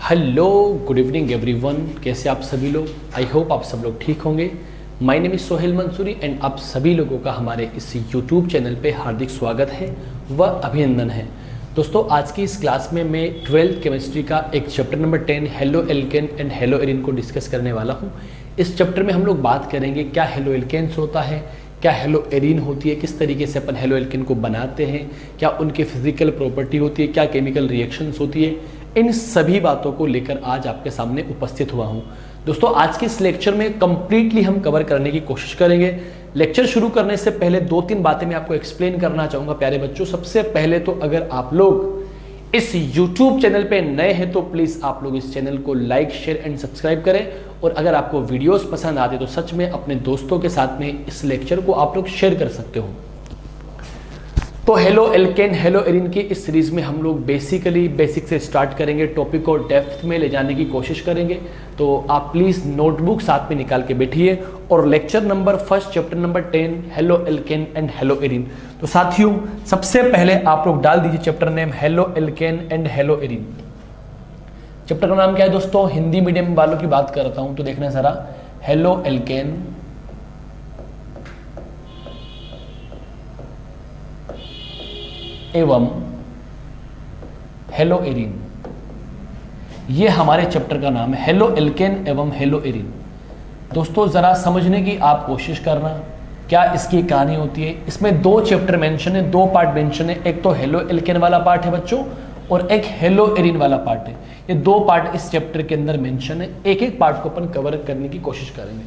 Hello, good evening everyone. कैसे आप सभी लोग? आई होप आप सब लोग ठीक होंगे। My name is Sohail Mansuri and आप सभी लोगों का हमारे इस यूट्यूब चैनल पे हार्दिक स्वागत है व अभिनंदन है। दोस्तों, आज की इस क्लास में मैं 12th केमिस्ट्री का एक chapter number 10 halo alkane and hello Erin को डिस्कस करने वाला हूँ। इस चैप्टर में हम लोग बात करेंगे क्या हेलो एल्केन्स होता है, क्या हेलो एरिन होती है, किस तरीके से अपन हेलो एल्केन को बनाते हैं, क्या उनकी फिजिकल प्रॉपर्टी होती है, क्या केमिकल रिएक्शंस होती है। इन सभी बातों को लेकर आज आपके सामने उपस्थित हुआ हूं। दोस्तों, आज के इस लेक्चर में कंप्लीटली हम कवर करने की कोशिश करेंगे। लेक्चर शुरू करने से पहले 2-3 बातें मैं आपको एक्सप्लेन करना चाहूंगा प्यारे बच्चों। सबसे पहले तो अगर आप लोग इस YouTube चैनल पे नए हैं तो प्लीज आप लोग इस चैनल को लाइक, शेयर एंड सब्सक्राइब करें। और अगर आपको वीडियोस पसंद आते तो सच में अपने दोस्तों के साथ में इस लेक्चर को आप लोग शेयर कर सकते हो। तो हेलो एल्केन हेलो एरिन की इस सीरीज में हम लोग बेसिक से स्टार्ट करेंगे, टॉपिक को डेप्थ में ले जाने की कोशिश करेंगे। तो आप प्लीज नोटबुक साथ में निकाल के बैठिए और lecture number first chapter number 10 halo alkane and hello Erin. तो साथियों, सबसे पहले आप लोग डाल दीजिए chapter name halo alkane and hello Erin. Chapter का नाम क्या है दोस्तों? हिंदी मीडियम वालों की बात करता हूं तो देखना जरा, हेलो एल्केन एवं हेलो एरिन। ये हमारे चैप्टर का नाम है, हेलो एल्केन एवं हेलो एरिन। दोस्तों, जरा समझने की आप कोशिश करना क्या इसकी कहानी होती है। इसमें 2 चैप्टर मेंशन है, 2 पार्ट मेंशन है। एक तो हेलो एल्केन वाला पार्ट है बच्चों और एक हेलो एरिन वाला पार्ट है। ये 2 पार्ट इस चैप्टर के अंदर मेंशन है। एक एक पार्ट को अपन कवर करने की कोशिश करेंगे।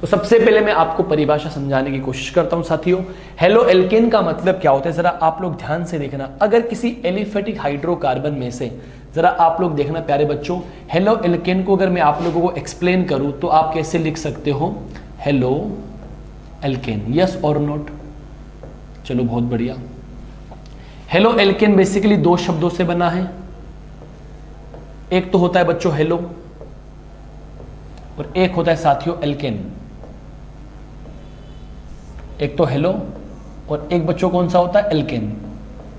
तो सबसे पहले मैं आपको परिभाषा समझाने की कोशिश करता हूं साथियों। हेलो एल्केन का मतलब क्या होता है, जरा आप लोग ध्यान से देखना। अगर किसी एलिफेटिक हाइड्रोकार्बन में से, जरा आप लोग देखना प्यारे बच्चों, हेलो एल्केन को अगर मैं आप लोगों को एक्सप्लेन करूं तो आप कैसे लिख सकते हो? हेलो एल्केन, यस और नोट? चलो, बहुत बढ़िया। हेलो एल्केन बेसिकली 2 शब्दों से बना है। एक तो होता है बच्चों हेलो और एक होता है साथियों एल्केन। एक तो हेलो और एक बच्चों कौन सा होता है? एल्केन।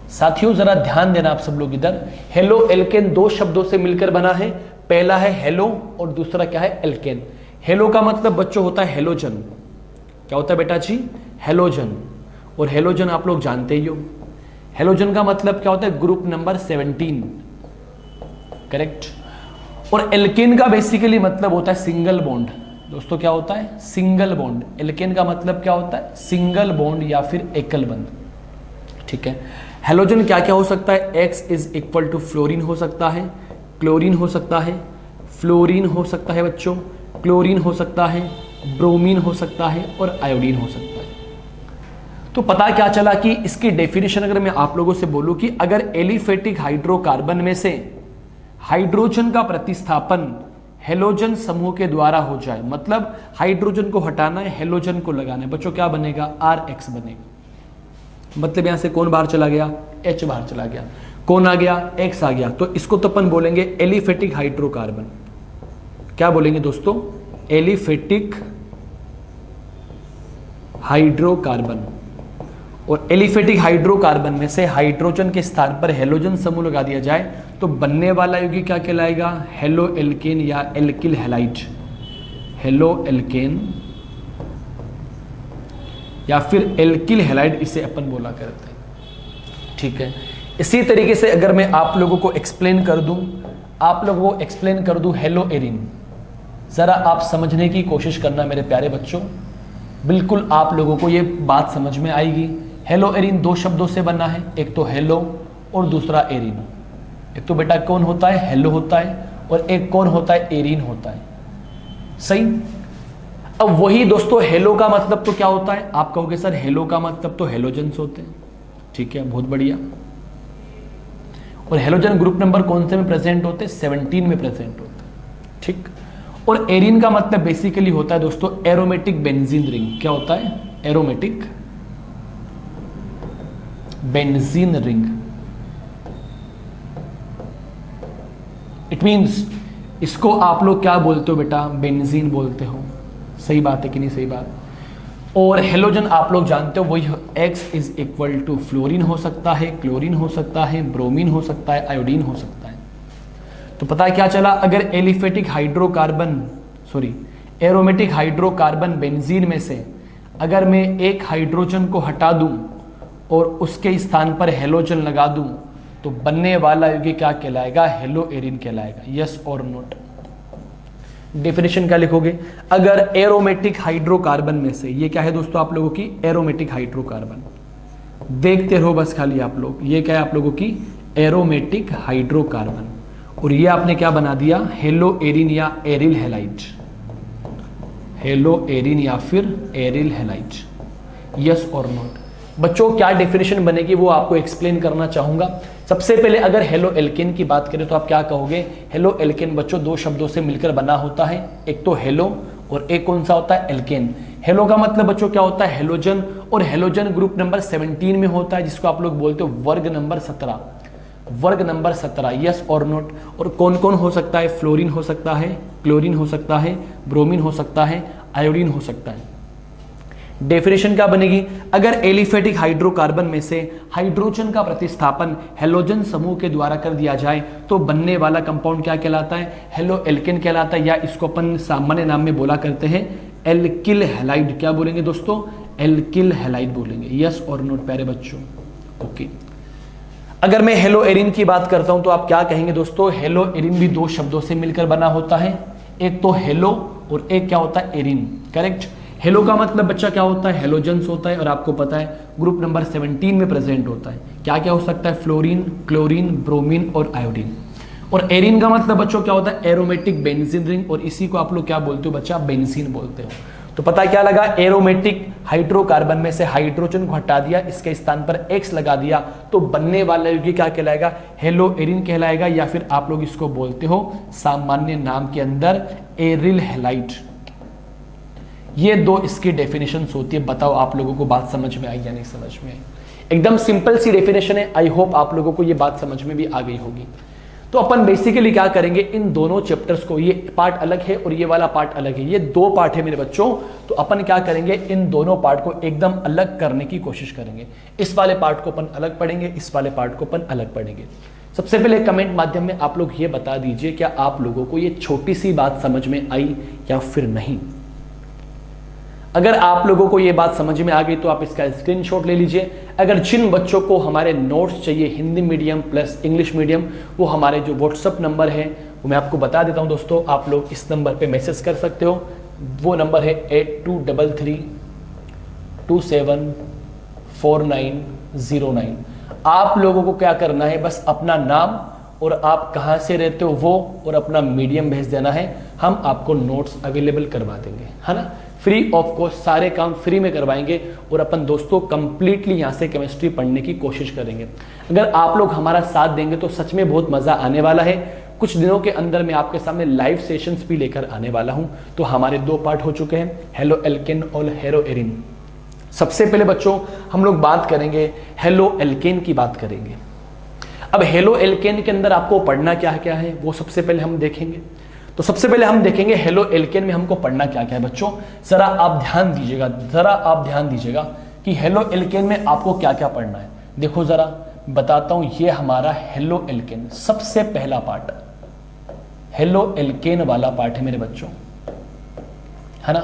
साथियों, जरा ध्यान देना आप सब लोग इधर। हेलो एल्केन 2 शब्दों से मिलकर बना है। पहला है हेलो और दूसरा क्या है? एल्केन। हेलो का मतलब बच्चों होता है हेलोजन। क्या होता है बेटा जी? हेलोजन। और हेलोजन आप लोग जानते ही हो। हेलोजन का मतलब क्या होता है? Group number 17, correct. और एल्केन का बेसिकली मतलब होता है सिंगल बॉन्ड। दोस्तों, क्या होता है? Single bond. एल्केन का मतलब क्या होता है? सिंगल बॉन्ड या फिर एकल बंध। ठीक है। हेलोजन क्या क्या हो सकता है? X is equal to fluorine हो सकता है, क्लोरीन हो सकता है, फ्लोरीन हो सकता है बच्चों, क्लोरीन हो सकता है, ब्रोमीन हो सकता है और आयोडीन हो सकता है। तो पता क्या चला कि इसकी डेफिनेशन अगर मैं आप लोगों से बोलूं कि अगर एलिफेटिक हाइड्रोकार्बन में से हाइड्रोजन का प्रतिस्थापन हेलोजन समूह के द्वारा हो जाए, मतलब हाइड्रोजन को हटाना है, हेलोजन को लगाना है, बच्चों क्या बनेगा? RH बनेगा। मतलब यहां से कौन बाहर चला गया? H बाहर चला गया। कौन आ गया? X आ गया। तो इसको तो अपन बोलेंगे एलिफेटिक हाइड्रोकार्बन। क्या बोलेंगे दोस्तों? Aliphatic hydrocarbon. और एलिफेटिक हाइड्रोकार्बन में से हाइड्रोजन के स्थान पर हेलोजन समूह लगा दिया जाए तो बनने वाला यौगिक क्या कहलाएगा? हेलो एल्केन या एल्किल हैलाइड। हेलो एल्केन या फिर एल्किल हैलाइड इसे अपन बोला करते हैं। ठीक है। इसी तरीके से अगर मैं आप लोगों को एक्सप्लेन कर दूं, हेलो एरिन, जरा आप समझने की कोशिश करना मेरे प्यारे बच्चों। बिल्कुल आप लोगों को ये बात समझ में आएगी। हेलो एरिन 2 शब्दों से बना है, एक तो हेलो और दूसरा एरिन। एक तो बेटा कौन होता है? हेलो होता है और एक कौन होता है? एरिन होता है। सही। अब वही दोस्तों, हेलो का मतलब तो क्या होता है? आप कहोगे सर हेलो का मतलब तो हेलोजन्स होते हैं। ठीक है, बहुत बढ़िया। और हेलोजन ग्रुप नंबर कौन से में प्रेजेंट होते हैं? 17 में प्रेजेंट होते हैं। ठीक। और एरिन का मतलब बेसिकली होता है दोस्तों एरोमेटिक बेंजीन रिंग। क्या होता है? Aromatic benzene ring. It means इसको आप लोग क्या बोलते हो बेटा? बेंजीन बोलते हो। सही बात है कि नहीं? सही बात। और हेलोजन आप लोग जानते हो वही X is equal to fluorine हो सकता है, क्लोरीन हो सकता है, ब्रोमीन हो सकता है, आयोडीन हो सकता है। तो पता है क्या चला, अगर एरोमेटिक हाइड्रोकार्बन बेंजीन में से अगर मैं एक हाइड्रोजन को हटा दूं और उसके स्थान पर हेलोजन लगा दूं तो बनने वाला यौगिक क्या कहलाएगा, हेलो एरिन कहलाएगा। यस और नोट। डेफिनेशन क्या लिखोगे, अगर एरोमेटिक हाइड्रोकार्बन में से, ये क्या है दोस्तों आप लोगों की एरोमेटिक हाइड्रोकार्बन, देखते रहो बस खाली आप लोग, ये क्या है आप लोगों की एरोमेटिक हाइड्रोकार्बन, और ये आपने क्या बना दिया, हेलो एरिन या एरिल हैलाइड, हेलो एरिन या फिर एरिल हैलाइड। यस और नोट। बच्चों क्या डेफिनेशन बनेगी वो आपको एक्सप्लेन करना चाहूंगा। सबसे पहले अगर हेलो एल्केन की बात करें तो आप क्या कहोगे, हेलो एल्केन बच्चों दो शब्दों से मिलकर बना होता है, एक तो हेलो और एक कौन सा होता है, एल्केन। हेलो का मतलब बच्चों क्या होता है, हेलोजन, और हेलोजन ग्रुप नंबर 17 में होता है, जिसको आप लोग बोलते हो वर्ग नंबर 17, वर्ग नंबर 17। यस और नोट। और कौन कौन हो सकता है, फ्लोरीन हो सकता है, क्लोरीन हो सकता है, ब्रोमीन हो सकता है, आयोडीन हो सकता है। डेफिनेशन क्या बनेगी, अगर एलिफेटिक हाइड्रोकार्बन में से हाइड्रोजन का प्रतिस्थापन हेलोजन समूह के द्वारा कर दिया जाए तो बनने वाला कंपाउंड क्या कहलाता है, हेलो एल्केन कहलाता है, या इसको अपन सामान्य नाम में बोला करते हैं एल्किल हैलाइड। क्या बोलेंगे दोस्तों, एल्किल हैलाइड बोलेंगे। यस और नोट प्यारे बच्चों। ओके, अगर मैं हेलो एरिन की बात करता हूं तो आप क्या कहेंगे दोस्तों, हेलो एरिन भी दो शब्दों से मिलकर बना होता है, एक तो हेलो और एक क्या होता है, एरिन। करेक्ट। हेलो का मतलब बच्चा क्या होता है, हेलोजेंस होता है, और आपको पता है ग्रुप नंबर 17 में प्रेजेंट होता है। क्या क्या हो सकता है, फ्लोरीन, क्लोरीन, ब्रोमीन और आयोडीन। और एरिन का मतलब बच्चों क्या होता है, एरोमेटिक बेंजीन रिंग, और इसी को आप लोग क्या बोलते हो बच्चा, बेंजीन बोलते हो। तो पता है क्या लगा, एरोमेटिक हाइड्रोकार्बन में से हाइड्रोजन को हटा दिया, इसके स्थान पर X लगा दिया, तो बनने वाला यौगिक क्या कहलाएगा, हेलो एरिन कहलाएगा, या फिर आप लोग इसको बोलते हो सामान्य नाम के अंदर एरिल हैलाइड। ये दो इसकी डेफिनेशंस होती है। बताओ आप लोगों को बात समझ में आई या नहीं समझ में आई। एकदम सिंपल सी डेफिनेशन है। आई होप आप लोगों को ये बात समझ में भी आ गई होगी। तो अपन बेसिकली क्या करेंगे, इन दोनों चैप्टर्स को, ये पार्ट अलग है और ये वाला पार्ट अलग है, ये दो पार्ट है मेरे बच्चों। तो अपन क्या करेंगे, इन दोनों पार्ट को एकदम अलग करने की कोशिश करेंगे। इस वाले पार्ट को अपन अलग पढ़ेंगे, इस वाले पार्ट को अपन अलग पढ़ेंगे। सबसे पहले कमेंट माध्यम में आप लोग ये बता दीजिए, क्या आप लोगों को ये छोटी सी बात समझ में आई या फिर नहीं। अगर आप लोगों को ये बात समझ में आ गई तो आप इसका स्क्रीनशॉट ले लीजिए। अगर जिन बच्चों को हमारे नोट्स चाहिए Hindi medium plus English medium, वो हमारे जो व्हाट्सअप नंबर है वो मैं आपको बता देता हूं दोस्तों, आप लोग इस नंबर पे मैसेज कर सकते हो। वो नंबर है 8233274909। आप लोगों को क्या करना है, बस अपना नाम और आप कहाँ से रहते हो वो और अपना मीडियम भेज देना है। हम आपको नोट्स अवेलेबल करवा देंगे, है ना, फ्री ऑफ कॉस्ट, सारे काम फ्री में करवाएंगे। और अपन दोस्तों कंप्लीटली यहाँ से केमिस्ट्री पढ़ने की कोशिश करेंगे। अगर आप लोग हमारा साथ देंगे तो सच में बहुत मजा आने वाला है। कुछ दिनों के अंदर मैं आपके सामने लाइव सेशंस भी लेकर आने वाला हूँ। तो हमारे दो पार्ट हो चुके हैं, हेलो एल्केन और हेलो एरिन। सबसे पहले बच्चों हम लोग बात करेंगे हेलो एल्केन की बात करेंगे। अब हेलो एल्केन के अंदर आपको पढ़ना क्या क्या है वो सबसे पहले हम देखेंगे। तो सबसे पहले हम देखेंगे हेलो एल्केन में हमको पढ़ना क्या क्या है बच्चों। जरा आप ध्यान दीजिएगा, कि हेलो एल्केन में आपको क्या क्या पढ़ना है। देखो जरा बताता हूं, ये हमारा हेलो एल्केन सबसे पहला पार्ट, हेलो एल्केन वाला पार्ट है मेरे बच्चों, है ना।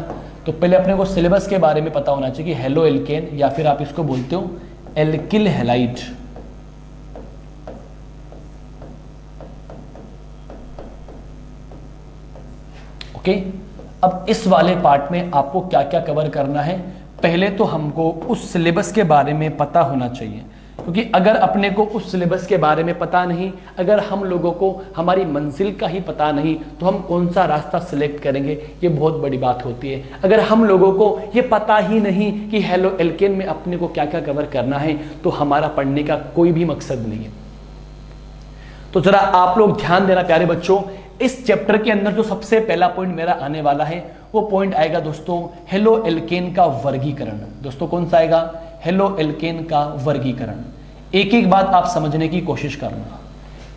तो पहले अपने को सिलेबस के बारे में पता होना चाहिए कि हेलो एल्केन, या फिर आप इसको बोलते हो एल्किल हैलाइड। ओके, अब इस वाले पार्ट में आपको क्या क्या कवर करना है, पहले तो हमको उस सिलेबस के बारे में पता होना चाहिए। क्योंकि अगर अपने को उस सिलेबस के बारे में पता नहीं, अगर हम लोगों को हमारी मंजिल का ही पता नहीं, तो हम कौन सा रास्ता सिलेक्ट करेंगे, ये बहुत बड़ी बात होती है। अगर हम लोगों को ये पता ही नहीं कि हेलो एल्केन में अपने को क्या क्या कवर करना है, तो हमारा पढ़ने का कोई भी मकसद नहीं है। तो जरा आप लोग ध्यान देना प्यारे बच्चों, इस चैप्टर के अंदर जो सबसे पहला पॉइंट मेरा आने वाला है वो पॉइंट आएगा दोस्तों हेलो एल्केन का वर्गीकरण। दोस्तों कौन सा आएगा, हेलो एल्केन का वर्गीकरण। एक एक बात आप समझने की कोशिश करना।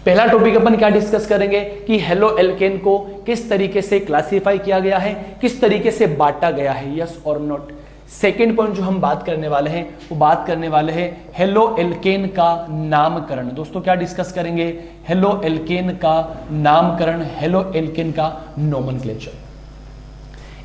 पहला टॉपिक अपन क्या डिस्कस करेंगे कि हेलो एल्केन को किस तरीके से क्लासिफाई किया गया है, किस तरीके से बांटा गया है, यस और नॉट। सेकेंड पॉइंट जो हम बात करने वाले हैं वो बात करने वाले हैं हेलो एल्केन का नामकरण। दोस्तों क्या डिस्कस करेंगे? हेलो एल्केन का नामकरण, हेलो एल्केन का नोमेनक्लेचर।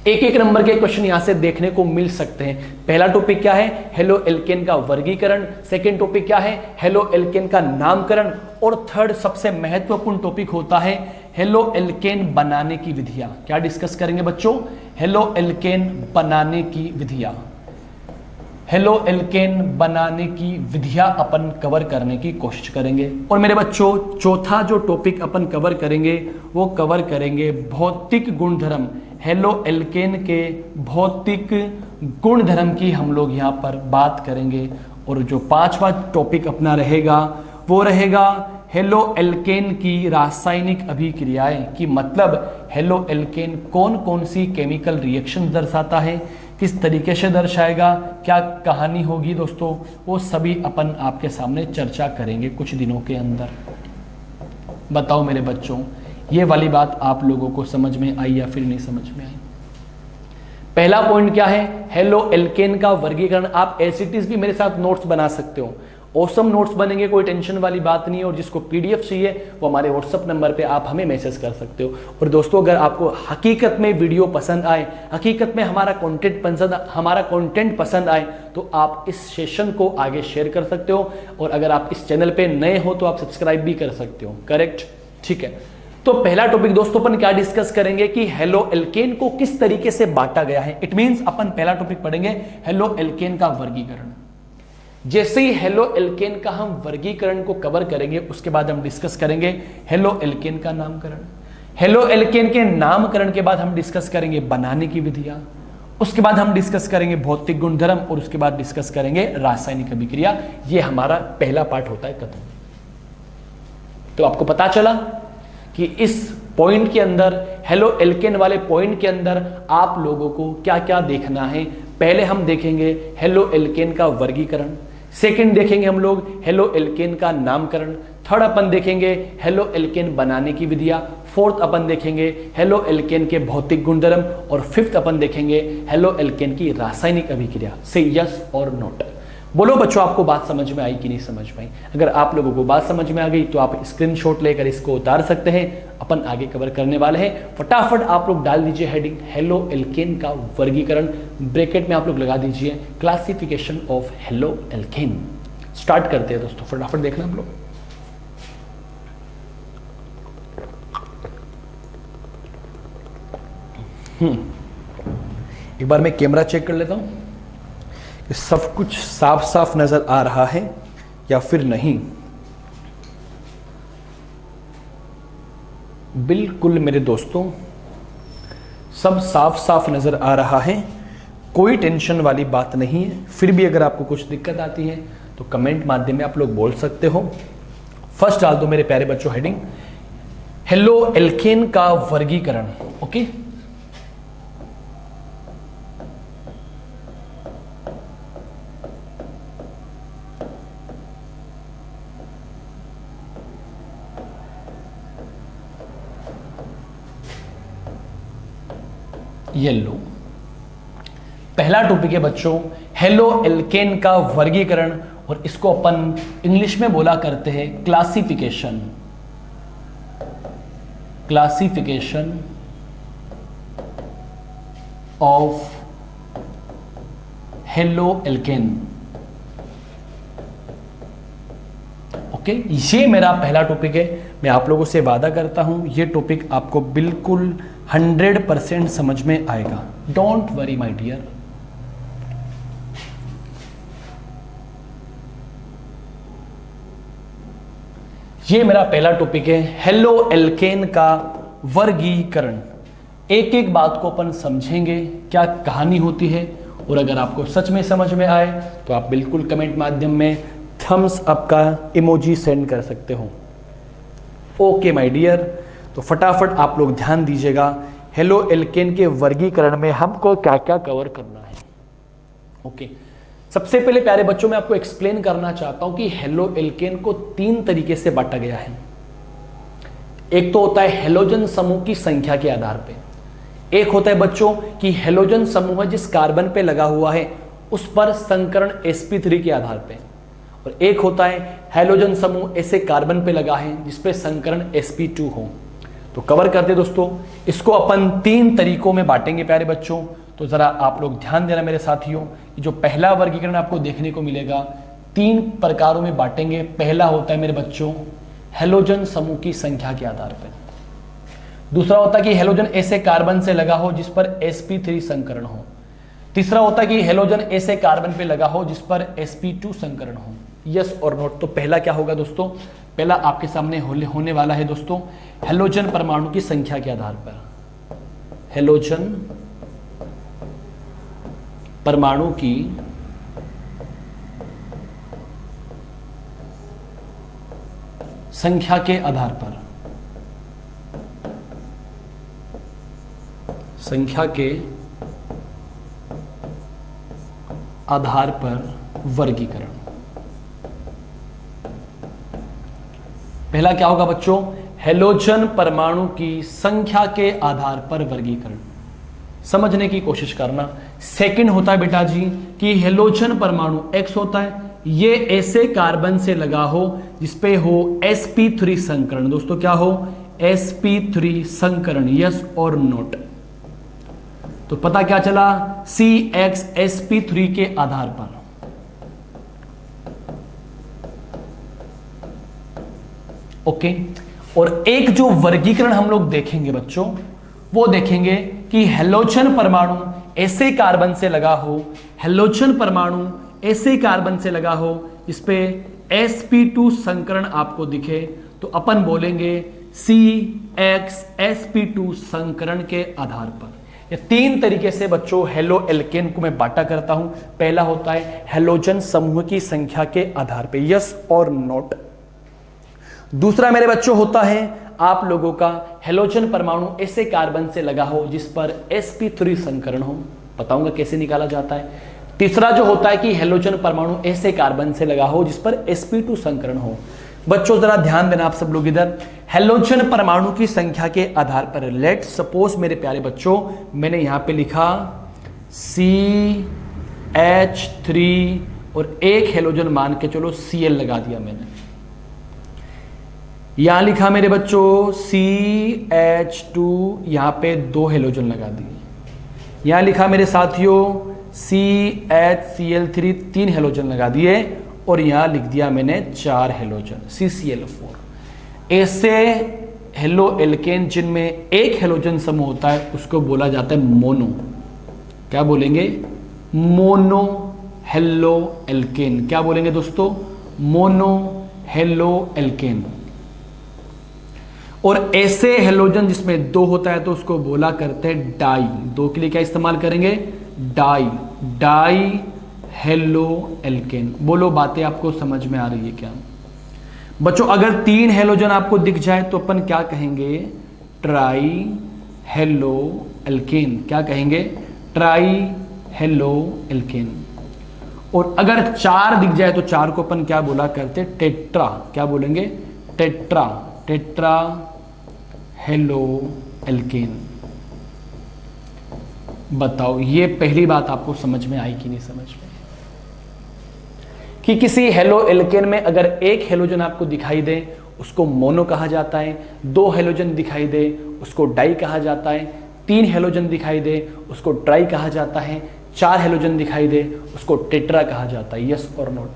एक एक नंबर के क्वेश्चन यहां से देखने को मिल सकते हैं। पहला टॉपिक क्या है? हेलो एल्केन का वर्गीकरण। सेकेंड टॉपिक क्या है? हेलो एल्केन का नामकरण। और थर्ड सबसे महत्वपूर्ण टॉपिक होता है हेलो एल्केन बनाने की विधियां। क्या डिस्कस करेंगे बच्चों? हेलो एल्केन बनाने की विधियां। हेलो एल्केन बनाने की विधियां अपन कवर करने की कोशिश करेंगे। और मेरे बच्चों चौथा जो टॉपिक अपन कवर करेंगे वो कवर करेंगे भौतिक गुणधर्म। हेलो एल्केन के भौतिक गुणधर्म की हम लोग यहाँ पर बात करेंगे। और जो पांचवा टॉपिक अपना रहेगा वो रहेगा हेलो एल्केन की रासायनिक अभिक्रियाएं, कि मतलब हेलो एल्केन कौन कौन सी केमिकल रिएक्शन दर्शाता है, किस तरीके से दर्शाएगा, क्या कहानी होगी दोस्तों, वो सभी अपन आपके सामने चर्चा करेंगे कुछ दिनों के अंदर। बताओ मेरे बच्चों ये वाली बात आप लोगों को समझ में आई या फिर नहीं समझ में आई? पहला पॉइंट क्या है? हेलो एल्केन का वर्गीकरण। आप एसिटिस भी मेरे साथ नोट्स बना सकते हो, ऑसम नोट्स बनेंगे, कोई टेंशन वाली बात नहीं है। और जिसको पीडीएफ चाहिए वो हमारे व्हाट्सएप नंबर पे आप हमें मैसेज कर सकते हो। और दोस्तों अगर आपको हकीकत में वीडियो पसंद आए, हकीकत में हमारा कंटेंट पसंद आए तो आप इस सेशन को आगे शेयर कर सकते हो। और अगर आप इस चैनल पे नए हो तो आप सब्सक्राइब भी कर सकते हो। करेक्ट? ठीक है। तो पहला टॉपिक दोस्तों अपन क्या डिस्कस करेंगे कि हेलो एल्केन को किस तरीके से बांटा गया है। इट मींस अपन पहला टॉपिक पढ़ेंगे हेलो एल्केन का वर्गीकरण। जैसे ही हेलो एल्केन का हम वर्गीकरण को कवर करेंगे उसके बाद हम डिस्कस करेंगे हेलो एल्केन का नामकरण। हेलो एल्केन के नामकरण के बाद हम डिस्कस करेंगे बनाने की विधियां। उसके बाद हम डिस्कस करेंगे भौतिक गुणधर्म और उसके बाद डिस्कस करेंगे रासायनिक अभिक्रिया। ये हमारा पहला पार्ट होता है कथन। तो आपको पता चला कि इस पॉइंट के अंदर, हेलो एल्केन वाले पॉइंट के अंदर आप लोगों को क्या क्या देखना है। पहले हम देखेंगे हेलो एल्केन का वर्गीकरण, सेकंड देखेंगे हम लोग हेलो एल्केन का नामकरण, थर्ड अपन देखेंगे हेलो एल्केन बनाने की विधियां, फोर्थ अपन देखेंगे हेलो एल्केन के भौतिक गुणधर्म और फिफ्थ अपन देखेंगे हेलो एल्केन की रासायनिक अभिक्रिया। से यस और नोट। बोलो बच्चों आपको बात समझ में आई कि नहीं समझ में आई? अगर आप लोगों को बात समझ में आ गई तो आप स्क्रीनशॉट लेकर इसको उतार सकते हैं। अपन आगे कवर करने वाले हैं। फटाफट आप लोग डाल दीजिए हेडिंग हेलो एल्केन का वर्गीकरण, ब्रैकेट में आप लोग लगा दीजिए classification of halo alkane. Start करते हैं दोस्तों, फटाफट देखना आप लोग। एक बार मैं कैमरा चेक कर लेता हूं कि सब कुछ साफ साफ नजर आ रहा है या फिर नहीं। बिल्कुल मेरे दोस्तों सब साफ साफ नजर आ रहा है, कोई टेंशन वाली बात नहीं है। फिर भी अगर आपको कुछ दिक्कत आती है तो कमेंट माध्यम में आप लोग बोल सकते हो। फर्स्ट डाल दो मेरे प्यारे बच्चों हेडिंग हेलो एल्केन का वर्गीकरण। Okay, yellow. पहला टॉपिक है बच्चों हेलो एल्केन का वर्गीकरण और इसको अपन इंग्लिश में बोला करते हैं classification. Classification of halo alkane. Okay, ये मेरा पहला टॉपिक है। मैं आप लोगों से वादा करता हूं ये टॉपिक आपको बिल्कुल 100% समझ में आएगा। Don't worry my dear. ये मेरा पहला टॉपिक है हेलो एल्केन का वर्गीकरण। एक एक बात को अपन समझेंगे क्या कहानी होती है। और अगर आपको सच में समझ में आए तो आप बिल्कुल कमेंट माध्यम में थम्स अप का इमोजी सेंड कर सकते हो। ओके माय डियर, तो फटाफट आप लोग ध्यान दीजिएगा हेलो एल्केन के वर्गीकरण में हमको क्या क्या कवर करना है। ओके, सबसे पहले प्यारे बच्चों मैं आपको एक्सप्लेन करना चाहता हूं कि हेलो एल्केन को 3 तरीके से बांटा गया है। एक तो होता है हेलोजन समूह की संख्या के आधार पे, एक होता है बच्चों कि हेलोजन समूह जिस कार्बन पे लगा हुआ है उस पर संकरण sp3 के आधार पे, और एक होता है हेलोजन समूह ऐसे कार्बन पे लगा है जिस पे संकरण sp2 हो। तो कवर करते दोस्तों, इसको अपन 3 तरीकों में बांटेंगे प्यारे बच्चों। तो जरा आप लोग ध्यान देना मेरे साथियों, जो पहला वर्गीकरण आपको देखने को मिलेगा 3 प्रकारों में बांटेंगे। पहला होता है मेरे बच्चों हेलोजन समूह की संख्या के आधार पर। दूसरा होता है कि हेलोजन ऐसे कार्बन से लगा हो जिस पर sp3 संकरण हो। तीसरा होता है कि हेलोजन ऐसे कार्बन पे लगा हो जिस पर sp2 संकरण हो। यस और नोट। तो पहला क्या होगा दोस्तों, पहला आपके सामने होने वाला है दोस्तों हेलोजन परमाणु की संख्या के आधार पर। हेलोजन परमाणु की संख्या के आधार पर, संख्या के आधार पर वर्गीकरण। पहला क्या होगा बच्चों, हेलोजन परमाणु की संख्या के आधार पर वर्गीकरण। समझने की कोशिश करना। सेकंड होता है बेटा जी कि हेलोजन परमाणु X होता है, ये ऐसे कार्बन से लगा हो जिसपे हो sp3 संकरण। दोस्तों क्या हो, sp3 संकरण। यस और नोट। तो पता क्या चला, CX sp3 के आधार पर। ओके। और एक जो वर्गीकरण हम लोग देखेंगे बच्चों, वो देखेंगे कि हेलोजन परमाणु ऐसे कार्बन से लगा हो, हेलोजन परमाणु ऐसे कार्बन से लगा हो इस पे sp2 संकरण आपको दिखे, तो अपन बोलेंगे CX sp2 संकरण के आधार पर। ये 3 तरीके से बच्चों हेलो एल्केन को मैं बांटा करता हूं। पहला होता है हेलोजन समूह की संख्या के आधार पे। यस और नोट। दूसरा मेरे बच्चों होता है आप लोगों का हेलोजन परमाणु ऐसे कार्बन से लगा हो जिस पर sp3 संकरण हो। बताऊंगा कैसे निकाला जाता है। तीसरा जो होता है कि हेलोजन परमाणु ऐसे कार्बन से लगा हो जिस पर sp2 संकरण हो। बच्चों जरा ध्यान देना आप सब लोग इधर, हेलोजन परमाणु की संख्या के आधार पर। लेट सपोज मेरे प्यारे बच्चों मैंने यहां पे लिखा CH3 और एक हेलोजन मान के चलो Cl लगा दिया मैंने। यहां लिखा मेरे बच्चों CH2, यहां पे 2 हेलोजन लगा दिए। यहां लिखा मेरे साथियों CHCl3, 3 हेलोजन लगा दिए, और यहां लिख दिया मैंने 4 हेलोजन CCl4। ऐसे हेलो एल्केन जिनमें एक हेलोजन समूह होता है उसको बोला जाता है मोनो। क्या बोलेंगे, मोनो हेलो एल्केन। क्या बोलेंगे दोस्तों, मोनो हेलो एल्केन। और ऐसे हेलोजन जिसमें 2 होता है तो उसको बोला करते हैं डाई। 2 के लिए क्या इस्तेमाल करेंगे, डाई, डाई हेलो एल्केन। बोलो बातें आपको समझ में आ रही है क्या बच्चों। अगर 3 हेलोजन आपको दिख जाए तो अपन क्या कहेंगे, ट्राई हेलो एल्केन। क्या कहेंगे, ट्राई हेलो एल्केन। और अगर 4 दिख जाए तो 4 को अपन क्या बोला करते, टेट्रा। क्या बोलेंगे, टेट्रा, टेट्रा हेलो एल्केन। बताओ ये पहली बात आपको समझ में आई कि नहीं समझ में, कि किसी हेलो एल्केन में अगर एक हेलोजन आपको दिखाई दे उसको मोनो कहा जाता है, 2 हेलोजन दिखाई दे उसको डाई कहा जाता है, 3 हेलोजन दिखाई दे उसको ट्राई कहा जाता है, 4 हेलोजन दिखाई दे उसको टेट्रा कहा जाता है। यस और नोट।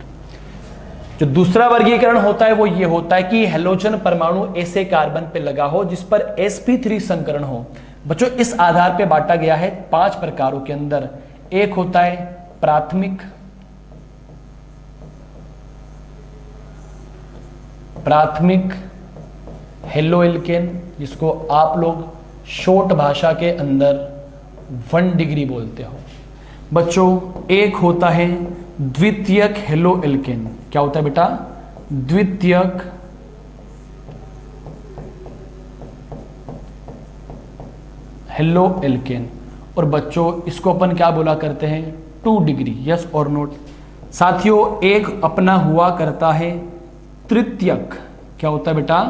जो दूसरा वर्गीकरण होता है वो ये होता है कि हेलोजन परमाणु ऐसे कार्बन पे लगा हो जिस पर sp3 संकरण हो। बच्चों इस आधार पे बांटा गया है 5 प्रकारों के अंदर। एक होता है प्राथमिक, प्राथमिक हेलो एल्केन, जिसको आप लोग शॉर्ट भाषा के अंदर 1 डिग्री बोलते हो। बच्चों एक होता है द्वितीयक हेलो एल्केन। क्या होता है बेटा, द्वितीयक हेलो एल्केन। और बच्चों इसको अपन क्या बोला करते हैं, 2 डिग्री। यस और नोट। साथियों एक अपना हुआ करता है तृतीयक। क्या होता है बेटा,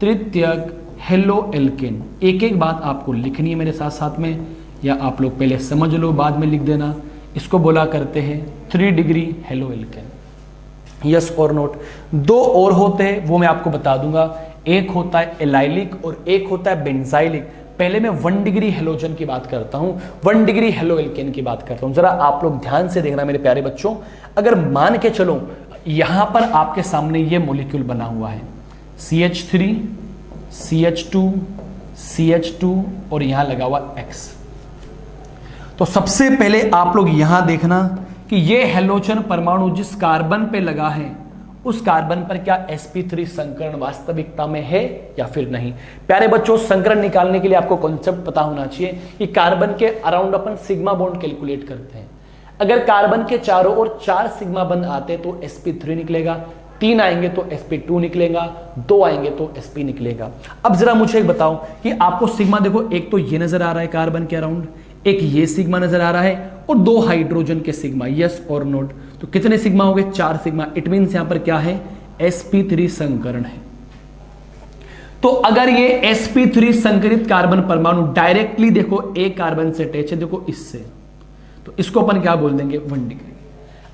तृतीयक हेलो एल्केन। एक एक बात आपको लिखनी है मेरे साथ साथ में, या आप लोग पहले समझ लो बाद में लिख देना। इसको बोला करते हैं 3 डिग्री हेलो एल्केन। यस और नोट। दो और होते हैं वो मैं आपको बता दूंगा, एक होता है एलाइलिक और एक होता है बेंजाइलिक। पहले मैं 1 डिग्री हेलोजन की बात करता हूं, 1 डिग्री हेलो एल्केन की बात करता हूं। जरा आप लोग ध्यान से देखना मेरे प्यारे बच्चों। अगर मान के चलो यहां पर आपके सामने ये मॉलिक्यूल बना हुआ है CH3 CH2 CH2 और यहां लगा हुआ X। तो सबसे पहले आप लोग यहां देखना कि ये हेलोजन परमाणु जिस कार्बन पे लगा है उस कार्बन पर क्या sp3 संकरण वास्तविकता में है या फिर नहीं। प्यारे बच्चों, संकरण निकालने के लिए आपको कॉन्सेप्ट पता होना चाहिए कि कार्बन के अराउंड अपन सिग्मा बॉन्ड कैलकुलेट करते हैं। अगर कार्बन के चारों ओर 4 सिग्मा बंध आते तो sp3 निकलेगा, 3 आएंगे तो sp2 निकलेगा, 2 आएंगे तो sp निकलेगा। अब जरा मुझे एक बताओ कि आपको सिग्मा देखो, एक तो ये नजर आ रहा है कार्बन के अराउंड, एक ये सिग्मा नजर आ रहा है और 2 हाइड्रोजन के सिग्मा। यस और नोट। तो कितने सिग्मा हो गए? 4 सिग्मा। इट मींस यहां पर क्या है? sp3 संकरण है। तो अगर ये sp3 संकरित कार्बन परमाणु डायरेक्टली देखो एक कार्बन से अटैच है, देखो इससे, तो इसको अपन क्या बोल देंगे? 1 डिग्री।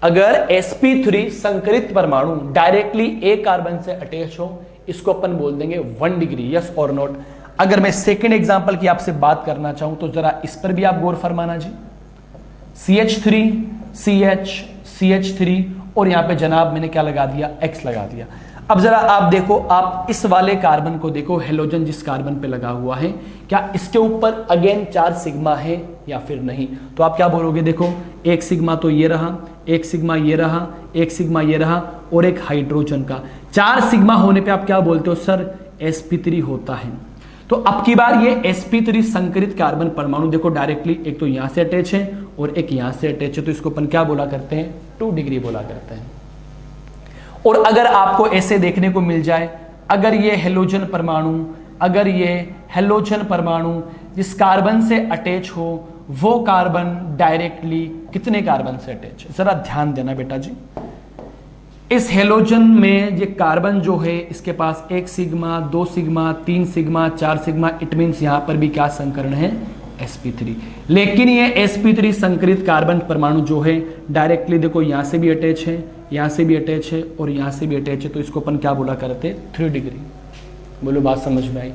अगर sp3 संकरित परमाणु डायरेक्टली एक कार्बन से अटैच हो, इसको अपन बोल देंगे 1 डिग्री। यस और नोट। अगर मैं सेकेंड एग्जांपल की आपसे बात करना चाहूं तो जरा इस पर भी आप गौर फरमाना जी। CH3 CH CH3 और यहां पे जनाब मैंने क्या लगा दिया? X लगा दिया। अब जरा आप देखो, आप इस वाले कार्बन को देखो, हेलोजन जिस कार्बन पे लगा हुआ है, क्या इसके ऊपर अगेन 4 सिग्मा है या फिर नहीं? तो आप क्या बोलोगे? देखो, एक सिग्मा तो ये रहा, एक सिग्मा ये रहा, एक सिग्मा ये रहा और एक हाइड्रोजन का। 4 सिग्मा होने पे आप क्या बोलते हो? सर sp3 होता है। तो अब की बार ये sp3 संकरित कार्बन परमाणु देखो डायरेक्टली एक तो यहां से अटैच है और एक यहां से अटैच है, तो इसको अपन क्या बोला करते हैं? 2 डिग्री बोला करते हैं। और अगर आपको ऐसे देखने को मिल जाए, अगर ये हेलोजन परमाणु जिस कार्बन से अटैच हो वो कार्बन डायरेक्टली कितने कार्बन से अटैच है? जरा ध्यान देना बेटा जी। इस हेलोजन में ये कार्बन जो है इसके पास 1 sigma, 2 sigma, 3 sigma, 4 sigma. It means यहां पर भी क्या संकरण है? sp3। लेकिन ये sp3 संकरित कार्बन परमाणु जो है डायरेक्टली देखो यहां से भी अटैच है, यहां से भी अटैच है और यहां से भी अटैच है, तो इसको अपन क्या बोला करते हैं? 3 डिग्री। बोलो बात समझ में आई?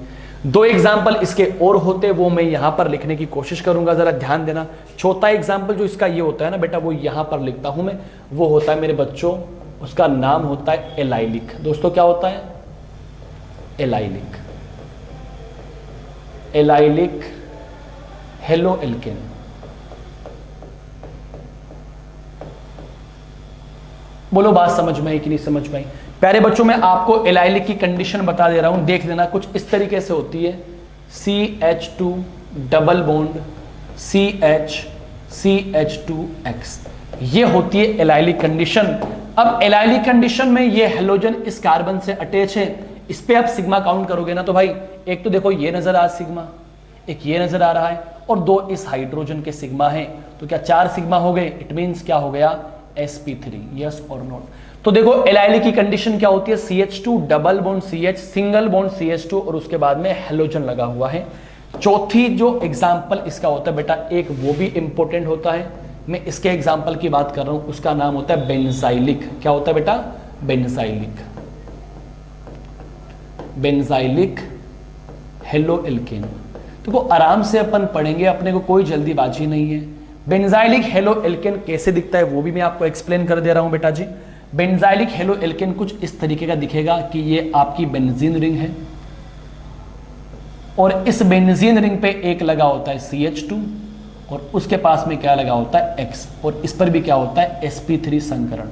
2 एग्जाम्पल इसके और होते वो मैं यहां पर लिखने की कोशिश करूंगा, जरा ध्यान देना। चौथा एग्जाम्पल जो इसका ये होता है ना बेटा, वो यहां पर लिखता हूं मैं, वो होता है मेरे बच्चों, उसका नाम होता है एलाइलिक। दोस्तों क्या होता है? एलाइलिक। Allylic halo alkane. बोलो बात समझ में आई कि नहीं समझ में आई? प्यारे बच्चों, मैं आपको एलाइलिक की कंडीशन बता दे रहा हूं, देख लेना। कुछ इस तरीके से होती है, CH2 double bond CH CH2X, ये होती है एलाइलिक कंडीशन। अब एलाइलिक कंडीशन में ये हेलोजन इस कार्बन से अटैच है, इस पे आप सिग्मा काउंट करोगे ना तो भाई एक तो देखो ये नजर आ रहा सिग्मा, एक ये नजर आ रहा है और 2 इस हाइड्रोजन के सिग्मा है, तो क्या 4 सिग्मा हो गए? इट मींस क्या हो गया? sp3। यस और नोट। तो देखो एलाइलिक की कंडीशन क्या होती है? CH2 double bond CH, single bond CH2 और उसके बाद में हेलोजन लगा हुआ है। चौथी जो एग्जाम्पल इसका होता है बेटा, एक वो भी इंपॉर्टेंट होता है, मैं इसके एग्जाम्पल की बात कर रहा हूं, उसका नाम होता है बेंजाइलिक। क्या होता है बेटा? बेंजाइलिक। Benzylic halo alkane. तो आराम से अपन पढ़ेंगे, अपने को कोई जल्दीबाजी नहीं है। बेंजाइलिक हेलो एल्केन कैसे दिखता है वो भी मैं आपको एक्सप्लेन कर दे रहा हूं बेटा जी। बेंजाइलिक हेलो एल्केन कुछ इस तरीके का दिखेगा कि ये आपकी बेंजीन रिंग है और इस बेंजीन रिंग पे एक लगा होता है CH2 और उसके पास में क्या लगा होता है X, और इस पर भी क्या होता है? sp3 संकरण।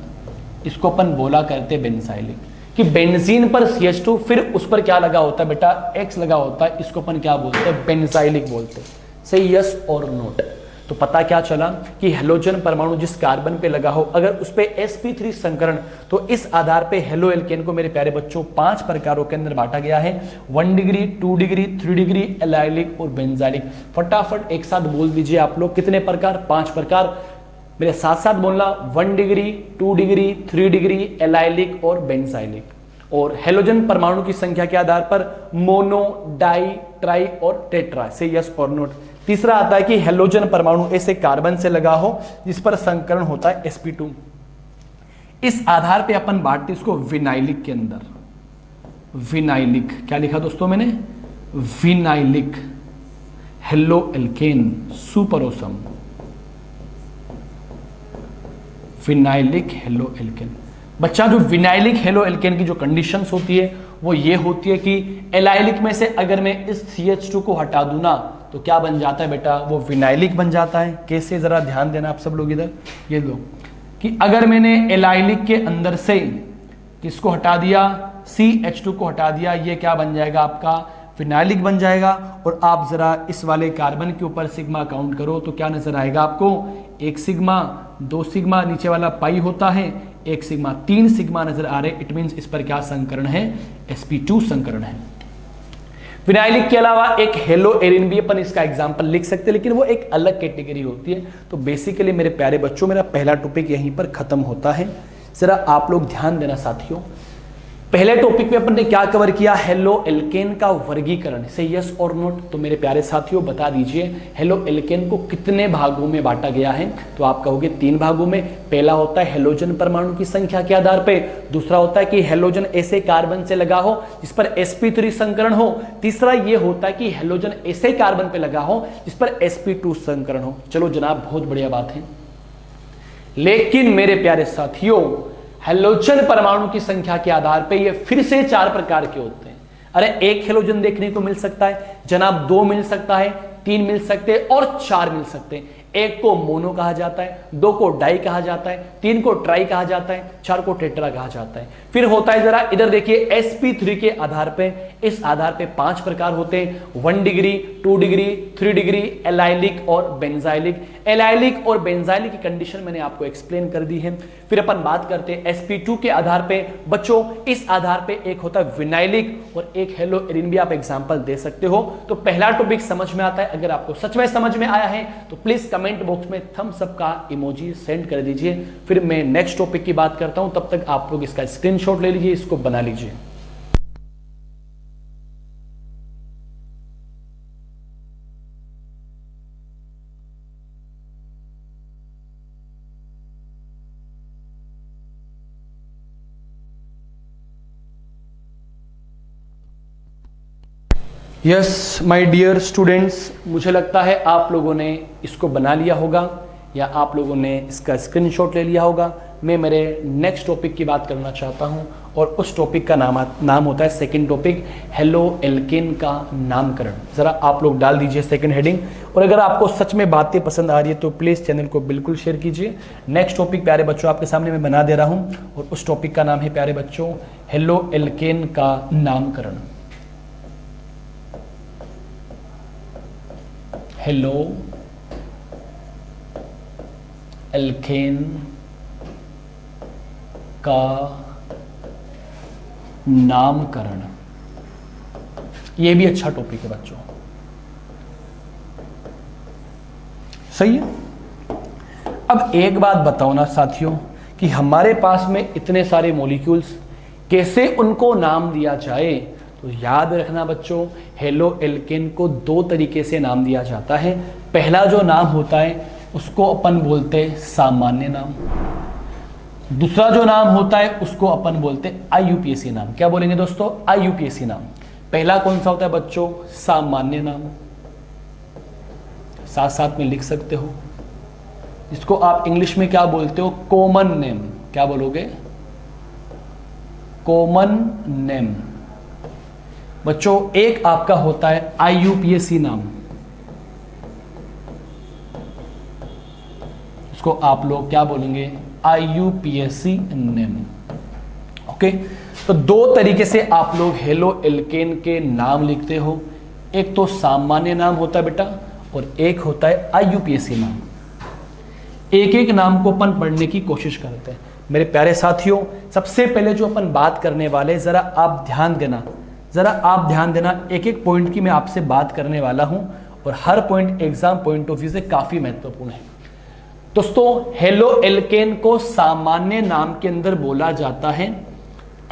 इसको अपन बोला करते बेंजाइलिक कि बेंजीन पर CH2 फिर उस पर क्या लगा होता है बेटा? X लगा होता है, इसको अपन क्या बोलते हैं? बेंजाइलिक बोलते हैं। सही यस और नोट। तो पता क्या चला कि हेलोजन परमाणु जिस कार्बन पे लगा हो अगर उस पे sp3 संकरण, तो इस आधार पे हेलो एल्केन को मेरे प्यारे बच्चों 5 प्रकारों के अंदर बांटा गया है, 1 डिग्री, 2 डिग्री, 3 डिग्री, एलाइलिक और बेंजाइलिक। फटाफट एक साथ बोल दीजिए आप लोग, कितने प्रकार? 5 प्रकार। मेरे साथ साथ बोलना, 1 डिग्री, 2 डिग्री, 3 डिग्री, एलाइलिक और बेंजाइलिक। और हेलोजन परमाणु की संख्या के आधार पर मोनो, डाई, ट्राई और टेट्रा, से यस और नोट। तीसरा आता है कि हेलोजन परमाणु ऐसे कार्बन से लगा हो जिस पर संकरण होता है sp2। इस आधार पे अपन बांटते इसको विनाइलिक के अंदर। विनाइलिक क्या लिखा दोस्तों मैंने? Vinylic haloalkane super awesome, vinylic haloalkane. बच्चा जो विनाइलिक हेलो एल्केन की जो कंडीशंस होती है वो ये होती है कि एलाइलिक में से अगर मैं इस CH2 को हटा दूं ना तो क्या बन जाता है बेटा? वो विनाइलिक बन जाता है। कैसे? जरा ध्यान देना आप सब लोग इधर, ये लो कि अगर मैंने एलाइलिक के अंदर से किसको हटा दिया? CH2 को हटा दिया, ये क्या बन जाएगा आपका? फिनाइलिक बन जाएगा। और आप जरा इस वाले कार्बन के ऊपर सिग्मा काउंट करो तो क्या नजर आएगा आपको? 1 सिग्मा, 2 सिग्मा, नीचे वाला पाई होता है 1 सिग्मा, 3 सिग्मा नजर आ रहे। इट मींस इस पर क्या संकरण है? sp2 संकरण है। विनाइलिक के अलावा एक हेलो एरिन भी अपन इसका एग्जांपल लिख सकते हैं, लेकिन वो एक अलग कैटेगरी होती है। तो बेसिकली मेरे प्यारे बच्चों, मेरा पहला टॉपिक यहीं पर खत्म होता है। जरा आप लोग ध्यान देना साथियों, पहले टॉपिक में अपन ने क्या कवर किया? हेलो एल्केन का वर्गीकरण, से यस और नोट। तो मेरे प्यारे साथियों बता दीजिए हेलो एल्केन को कितने भागों में बांटा गया है? तो आप कहोगे 3 भागों में। पहला होता है हेलोजन परमाणु की संख्या के आधार पे, दूसरा होता है कि हेलोजन ऐसे कार्बन से लगा हो जिस पर sp3 संकरण हो, तीसरा ये होता है कि हेलोजन ऐसे कार्बन पे लगा हो जिस पर sp2 संकरण हो। चलो जनाब, बहुत बढ़िया बात है। लेकिन मेरे प्यारे साथियों, हेलोजन परमाणु की संख्या के आधार पे ये फिर से 4 प्रकार के होते हैं। अरे एक हेलोजन देखने को मिल सकता है जनाब, 2 मिल सकता है, 3 मिल सकते हैं और 4 मिल सकते हैं। 1 को मोनो कहा जाता है, 2 को डाई कहा जाता है, 3 को ट्राई कहा जाता है, 4 को टेट्रा कहा जाता है। फिर होता है, जरा इधर देखिए, sp3 के आधार पे, इस आधार पे 5 प्रकार होते हैं, 1 डिग्री, 2 डिग्री, 3 डिग्री, एलाइलिक और बेंजाइलिक। एलाइलिक और बेंजाइलिक की कंडीशन मैंने आपको एक्सप्लेन कर दी है। फिर अपन बात करते हैं sp2 के आधार पे। बच्चों इस आधार पे एक होता है विनाइलिक और एक हेलो एरिन भी आप एग्जांपल दे सकते हो। तो पहला टॉपिक समझ में आता है। अगर आपको सच में समझ में आया है तो प्लीज कमेंट बॉक्स में थम्स अप का इमोजी सेंड कर दीजिए। फिर मैं नेक्स्ट टॉपिक की बात करता हूं, तब तक आप लोग इसका स्क्रीनशॉट ले लीजिए, इसको बना लीजिए। यस माय डियर स्टूडेंट्स, मुझे लगता है आप लोगों ने इसको बना लिया होगा या आप लोगों ने इसका स्क्रीनशॉट ले लिया होगा। मैं मेरे नेक्स्ट टॉपिक की बात करना चाहता हूं और उस टॉपिक का नाम होता है सेकंड टॉपिक, हेलो एल्केन का नामकरण। ज़रा आप लोग डाल दीजिए सेकंड हेडिंग। और अगर आपको सच में बातें पसंद आ रही है तो प्लीज़ चैनल को बिल्कुल शेयर कीजिए। नेक्स्ट टॉपिक प्यारे बच्चों आपके सामने मैं बना दे रहा हूँ और उस टॉपिक का नाम है प्यारे बच्चों हेलो एल्केन का नामकरण। हेलो एल्केन का नामकरण, यह भी अच्छा टॉपिक है बच्चों, सही है। अब एक बात बताओ ना साथियों कि हमारे पास में इतने सारे मॉलिक्यूल्स, कैसे उनको नाम दिया जाए? तो याद रखना बच्चों, हेलो एल्केन को 2 तरीके से नाम दिया जाता है। पहला जो नाम होता है उसको अपन बोलते हैं सामान्य नाम, दूसरा जो नाम होता है उसको अपन बोलते हैं IUPAC नाम। क्या बोलेंगे दोस्तों? IUPAC नाम। पहला कौन सा होता है बच्चों? सामान्य नाम, साथ साथ में लिख सकते हो। इसको आप इंग्लिश में क्या बोलते हो? Common name. क्या बोलोगे? Common name. बच्चों एक आपका होता है IUPAC नाम, इसको आप लोग क्या बोलेंगे? IUPAC name. ओके, तो 2 तरीके से आप लोग हेलो एल्केन के नाम लिखते हो। एक तो सामान्य नाम होता है बेटा और एक होता है IUPAC नाम। एक एक नाम को अपन पढ़ने की कोशिश करते हैं। मेरे प्यारे साथियों, सबसे पहले जो अपन बात करने वाले, जरा आप ध्यान देना, जरा आप ध्यान देना। एक एक पॉइंट की मैं आपसे बात करने वाला हूं और हर point exam point of view से काफी महत्वपूर्ण है। दोस्तों हेलो एल्केन को सामान्य नाम के अंदर बोला जाता है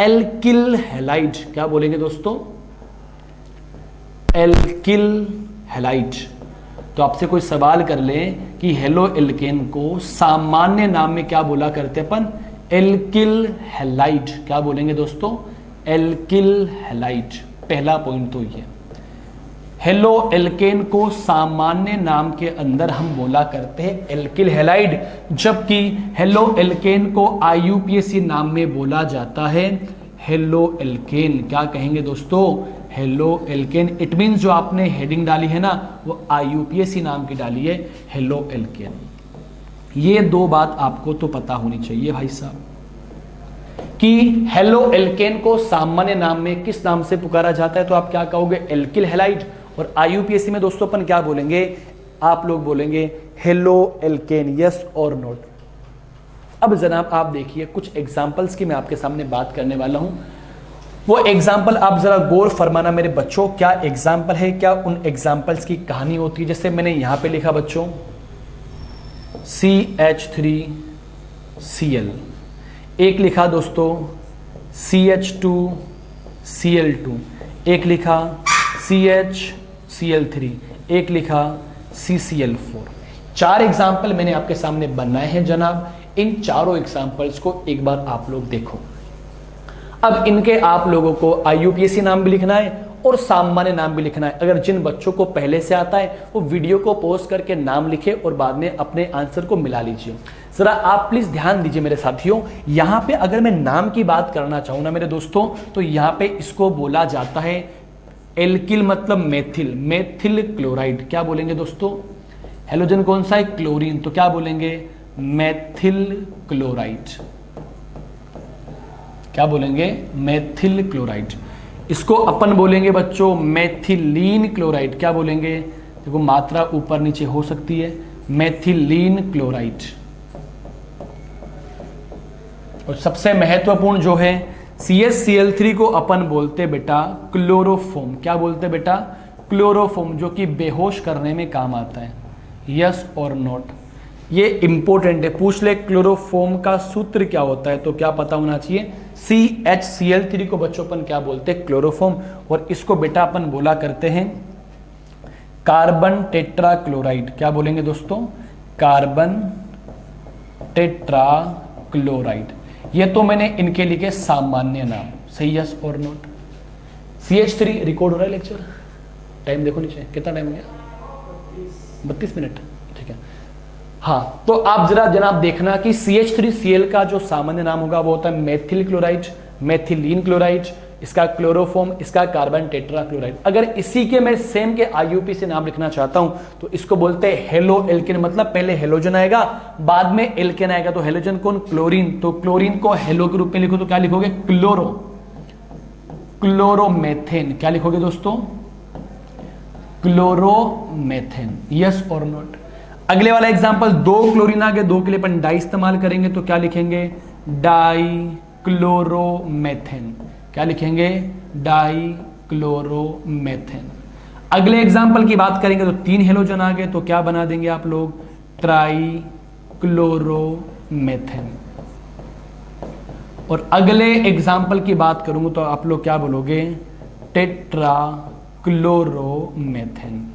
एल्किल हैलाइड, क्या बोलेंगे दोस्तों? Alkyl halide. तो आपसे कोई सवाल कर ले कि हेलो एल्केन को सामान्य नाम में क्या बोला करते अपन? Alkyl halide. क्या बोलेंगे दोस्तों? Alkyl halide. पहला पॉइंट तो ये। हेलो एल्केन को सामान्य नाम के अंदर हम बोला करते हैं एल्किल हैलाइड, जबकि हेलो एल्केन को आईयूपीएसी नाम में बोला जाता है हेलो एल्केन। क्या कहेंगे दोस्तों? Halo alkane. इट मीन्स जो आपने हेडिंग डाली है ना वो आईयूपीएसी नाम की डाली है, हेलो एल्केन। ये दो बात आपको तो पता होनी चाहिए भाई साहब कि हेलो एल्केन को सामान्य नाम में किस नाम से पुकारा जाता है, तो आप क्या कहोगे? Alkyl halide. और आईयूपीएसी में दोस्तों अपन क्या बोलेंगे? आप लोग बोलेंगे हेलो एल्केन। यस और नोट। अब जनाब आप देखिए कुछ एग्जांपल्स की मैं आपके सामने बात करने वाला हूं। वो एग्जाम्पल आप जरा गौर फरमाना मेरे बच्चों। क्या एग्जाम्पल है, क्या उन एग्जाम्पल्स की कहानी होती है? जैसे मैंने यहां पे लिखा बच्चों CH3Cl, एक लिखा दोस्तों CH2Cl2, एक लिखा CHCl3, एक लिखा CCl4। चार एग्जाम्पल मैंने आपके सामने बनाए हैं जनाब। इन चारों एग्जाम्पल्स को एक बार आप लोग देखो। अब इनके आप लोगों को आईयूपीएसी नाम भी लिखना है और सामान्य नाम भी लिखना है। अगर जिन बच्चों को पहले से आता है वो वीडियो को पॉज करके नाम लिखे और बाद में अपने आंसर को मिला लीजिए। जरा आप प्लीज ध्यान दीजिए मेरे साथियों। यहां पे अगर मैं नाम की बात करना चाहूं ना मेरे दोस्तों, तो यहां पे इसको बोला जाता है एल्किल, मतलब मेथिल, मेथिल क्लोराइड। क्या बोलेंगे दोस्तों? हेलोजन कौन सा है? क्लोरीन। तो क्या बोलेंगे? Methyl chloride. क्या बोलेंगे? Methyl chloride. इसको अपन बोलेंगे बच्चों मेथिलीन क्लोराइड। क्या बोलेंगे? देखो मात्रा ऊपर नीचे हो सकती है। Methylene chloride. और सबसे महत्वपूर्ण जो है CHCl3 को अपन बोलते बेटा क्लोरोफोम। क्या बोलते बेटा? क्लोरोफोम, जो कि बेहोश करने में काम आता है। यस और नोट। ये इंपॉर्टेंट है, पूछ ले क्लोरोफोम का सूत्र क्या होता है, तो क्या पता होना चाहिए। CHCl3 को बच्चों अपन क्या बोलते हैं? क्लोरोफोम। और इसको बेटा अपन बोला करते हैं कार्बन टेट्रा क्लोराइड। क्या बोलेंगे दोस्तों? Carbon tetra chloride. ये तो मैंने इनके लिए सामान्य नाम। सही? यस और नोट। CH3 रिकॉर्ड हो रहा है लेक्चर? टाइम देखो नीचे कितना टाइम हो गया? 32 मिनट। ठीक है। हाँ, तो आप जरा जनाब देखना कि CH3Cl का जो सामान्य नाम होगा वो होता है मेथिल क्लोराइड, मेथिलीन क्लोराइड, इसका क्लोरोफोम, इसका कार्बन टेट्रा क्लोराइड। अगर इसी के मैं सेम के आईयूपी से नाम लिखना चाहता हूं तो इसको बोलते हैं हेलो एल्केन। मतलब पहले हेलोजन आएगा बाद में एल्केन आएगा। तो हेलोजन कौन? क्लोरीन। तो क्लोरीन को हेलो के रूप में लिखो तो क्या लिखोगे? Chloro, chloromethane. क्या लिखोगे दोस्तों? क्लोरोमेथेन। यस और नोट। अगले वाला एग्जांपल, दो क्लोरीन आ गए, दो के लिए अपन डाई इस्तेमाल करेंगे तो क्या लिखेंगे? Dichloromethane. क्या लिखेंगे? Die chloromethane. अगले एग्जांपल की बात करेंगे तो तीन हेलोजन आ गए तो क्या बना देंगे आप लोग? Try chloromethane. और अगले एग्जाम्पल की बात करूंगा तो आप लोग क्या बोलोगे? Tetra chloromethane.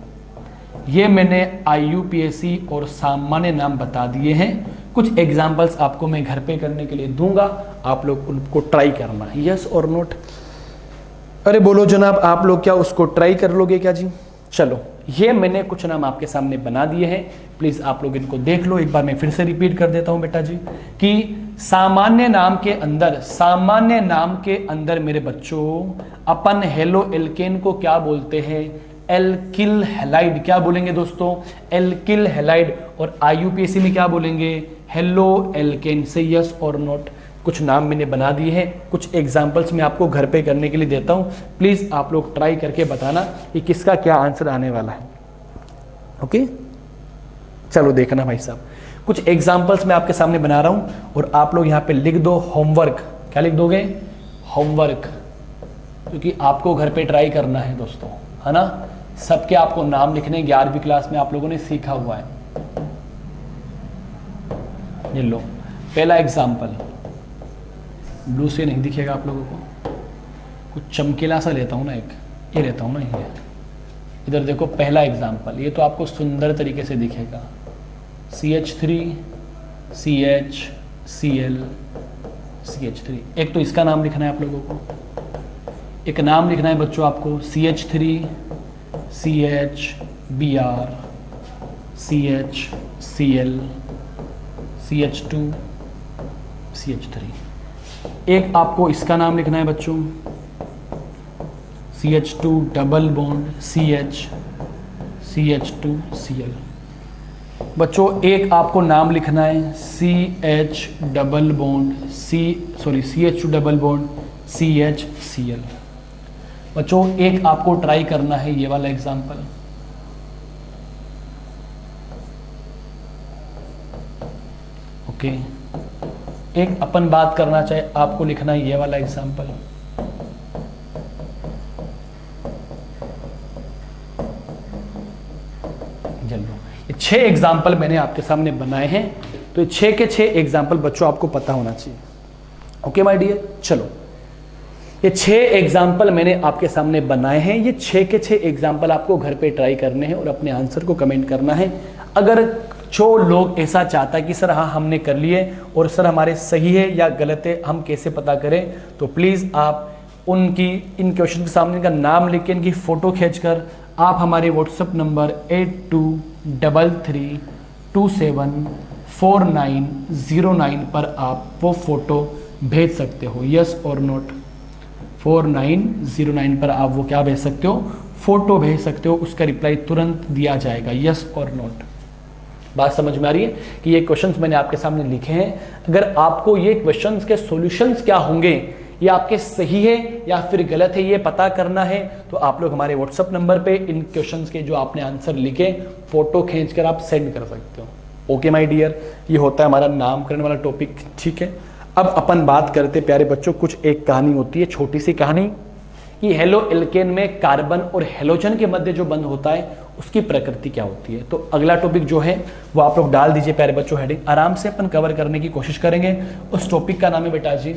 ये मैंने आईयूपीएसी और सामान्य नाम बता दिए हैं। कुछ एग्जाम्पल्स आपको मैं घर पे करने के लिए दूंगा, आप लोग उनको ट्राई करना है। यस और नोट। अरे बोलो जनाब, आप लोग क्या उसको ट्राई कर लोगे क्या जी? चलो, ये मैंने कुछ नाम आपके सामने बना दिए हैं, प्लीज आप लोग इनको देख लो। एक बार मैं फिर से रिपीट कर देता हूं बेटा जी कि सामान्य नाम के अंदर मेरे बच्चों अपन हेलो एल्केन को क्या बोलते हैं? Alkyl halide. क्या बोलेंगे दोस्तों? Alkyl halide. और आईयूपीएसी में क्या बोलेंगे? Halo alkane. से यस और नोट। कुछ नाम मैंने बना दिए हैं, कुछ एग्जांपल्स मैं आपको घर पे करने के लिए देता हूं। प्लीज आप लोग ट्राई करके बताना कि किसका क्या आंसर आने वाला है। ओके, चलो देखना भाई साहब, कुछ एग्जांपल्स मैं आपके सामने बना रहा हूं और आप लोग यहां पे लिख दो होमवर्क। क्या लिख दोगे? होमवर्क, क्योंकि आपको घर पे ट्राई करना है दोस्तों, है ना। सबके आपको नाम लिखने 11वीं क्लास में आप लोगों ने सीखा हुआ है। ये लो पहला एग्जाम्पल, ब्लू से नहीं दिखेगा आप लोगों को, कुछ चमकीला सा लेता हूँ ना, एक ये लेता हूँ ना, ये इधर देखो पहला एग्जाम्पल, ये तो आपको सुंदर तरीके से दिखेगा, CH3 CH Cl CH3। एक तो इसका नाम लिखना है आप लोगों को, एक नाम लिखना है बच्चों आपको CH3 CH Br CH Cl CH2 CH3। एक आपको इसका नाम लिखना है बच्चों CH2 double bond CH CH2 Cl। बच्चों एक आपको नाम लिखना है CH double bond CH2 double bond CH Cl। बच्चों एक आपको ट्राई करना है ये वाला एग्जांपल, ओके। एक अपन बात करना चाहे, आपको लिखना है ये वाला एग्जांपल, ये 6 एग्जाम्पल मैंने आपके सामने बनाए हैं, तो ये 6 के 6 एग्जाम्पल बच्चों आपको पता होना चाहिए, ओके माय डियर। चलो ये 6 एग्जाम्पल मैंने आपके सामने बनाए हैं, ये 6 के 6 एग्जाम्पल आपको घर पे ट्राई करने हैं और अपने आंसर को कमेंट करना है। अगर जो लोग ऐसा चाहता है कि सर हाँ हमने कर लिए और सर हमारे सही है या गलत है हम कैसे पता करें, तो प्लीज़ आप उनकी इन क्वेश्चन के सामने इनका नाम लिख के इनकी फ़ोटो खींचकर आप हमारे व्हाट्सएप नंबर 8233274909 पर आप वो फ़ोटो भेज सकते हो, यस और नोट। 4909 पर आप वो क्या भेज सकते हो, फ़ोटो भेज सकते हो, उसका रिप्लाई तुरंत दिया जाएगा, यस और नोट। बात समझ में आ रही है कि ये क्वेश्चंस मैंने आपके सामने लिखे हैं, अगर आपको ये क्वेश्चंस के सॉल्यूशंस क्या होंगे, ये आपके सही है या फिर गलत है, ये पता करना है, तो आप लोग हमारे व्हाट्सएप नंबर पे इन क्वेश्चंस के जो आपने आंसर लिखे फोटो खींचकर आप सेंड कर सकते हो, ओके माय डियर। ये होता है हमारा नामकरण वाला टॉपिक, ठीक है। अब अपन बात करते प्यारे बच्चों, कुछ एक कहानी होती है, छोटी सी कहानी, कि हेलो एल्केन में कार्बन और हेलोजन के मध्य जो बंध होता है उसकी प्रकृति क्या होती है। तो अगला टॉपिक जो है वो आप लोग डाल दीजिए प्यारे बच्चों, हेडिंग आराम से अपन कवर करने की कोशिश करेंगे। उस टॉपिक का नाम है बेटा जी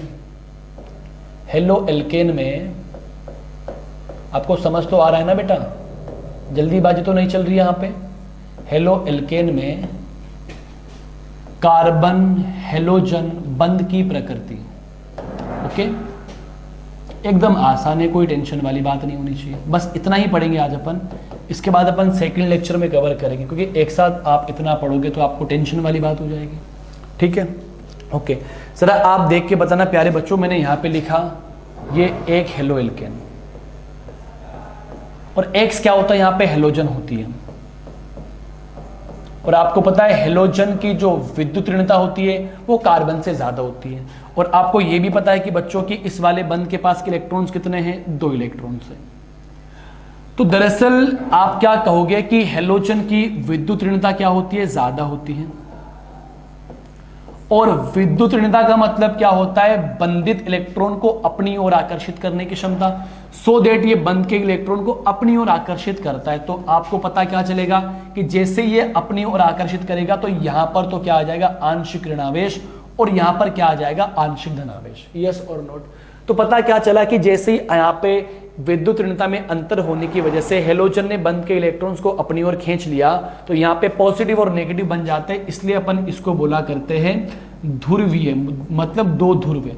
हेलो एल्केन में, आपको समझ तो आ रहा है ना बेटा, जल्दीबाजी तो नहीं चल रही है यहाँ पे। हेलो एल्केन में कार्बन हेलोजन बंध की प्रकृति, ओके। एकदम आसान है, कोई टेंशन वाली बात नहीं होनी चाहिए, बस इतना ही पढ़ेंगे आज अपन। इसके बाद अपन सेकंड लेक्चर में कवर करेंगे, क्योंकि एक साथ आप इतना पढ़ोगे तो आपको टेंशन वाली बात हो जाएगी, ठीक है, ओके। जरा आप देख के बताना प्यारे बच्चों, मैंने यहाँ पे लिखा ये एक हेलो एल्केन, और एक्स क्या होता है, यहाँ पे हेलोजन होती है, और आपको पता है हेलोजन की जो विद्युत ऋणता होती है वो कार्बन से ज्यादा होती है, और आपको ये भी पता है कि बच्चों की इस वाले बंध के पास इलेक्ट्रॉन्स कितने हैं, 2 इलेक्ट्रॉन्स हैं। तो दरअसल आप क्या कहोगे कि हेलोजन की विद्युत ऋणता क्या होती है, ज्यादा होती है, और विद्युत ऋणता का मतलब क्या होता है, बंधित इलेक्ट्रॉन को अपनी ओर आकर्षित करने की क्षमता, सो दैट ये बंध के इलेक्ट्रॉन को अपनी ओर आकर्षित करता है। तो आपको पता क्या चलेगा कि जैसे ये अपनी ओर आकर्षित करेगा तो यहां पर तो क्या आ जाएगा, आंशिक ऋणावेश, और यहां पर क्या आ जाएगा, आंशिक धनावेश, यस और नोट। तो पता क्या चला कि जैसे ही यहाँ पे विद्युत ऋणता में अंतर होने की वजह से हेलोजन ने बंध के इलेक्ट्रॉन्स को अपनी ओर खींच लिया, तो यहाँ पे पॉजिटिव और नेगेटिव बन जाते हैं, इसलिए अपन इसको बोला करते हैं ध्रुवीय, मतलब 2 ध्रुव,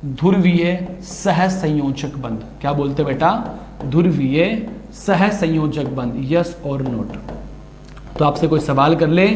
ध्रुवीय सहसंयोजक बंध। क्या बोलते बेटा, ध्रुवीय सहसंयोजक बंध, यस और नोट। तो आपसे कोई सवाल कर ले,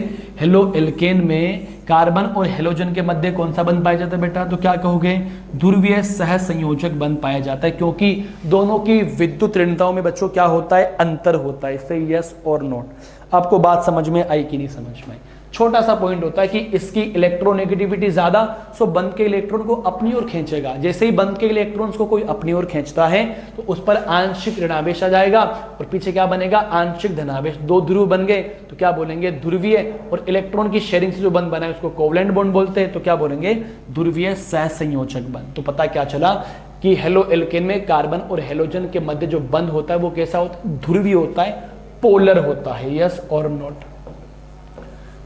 हेलो एल्केन में कार्बन और हेलोजन के मध्य कौन सा बंध पाया जाता है बेटा, तो क्या कहोगे, ध्रुवीय सहसंयोजक बंध पाया जाता है, क्योंकि दोनों की विद्युत ऋणताओं में बच्चों क्या होता है, अंतर होता है, इससे यस और नोट। आपको बात समझ में आई कि नहीं समझ में आई। छोटा सा पॉइंट होता है कि इसकी इलेक्ट्रोनेगेटिविटी ज्यादा, सो बंध के इलेक्ट्रॉन को अपनी ओर खींचेगा, जैसे ही बंध के इलेक्ट्रॉन्स को कोई अपनी ओर खींचता है तो उस पर आंशिक ऋणावेश आ जाएगा, और पीछे क्या बनेगा, आंशिक धनावेश। 2 ध्रुव बन गए तो क्या बोलेंगे, ध्रुवीय, और इलेक्ट्रॉन की शेयरिंग से जो बंध बना है उसको कोवलेंट बॉन्ड बोलते हैं, तो क्या बोलेंगे, ध्रुवीय सहसंयोजक बंध। तो पता क्या चला कि हेलो एल्केन में कार्बन और हेलोजन के मध्य जो बंध होता है वो कैसा होता है, ध्रुवीय होता है, पोलर होता है, यस और नोट।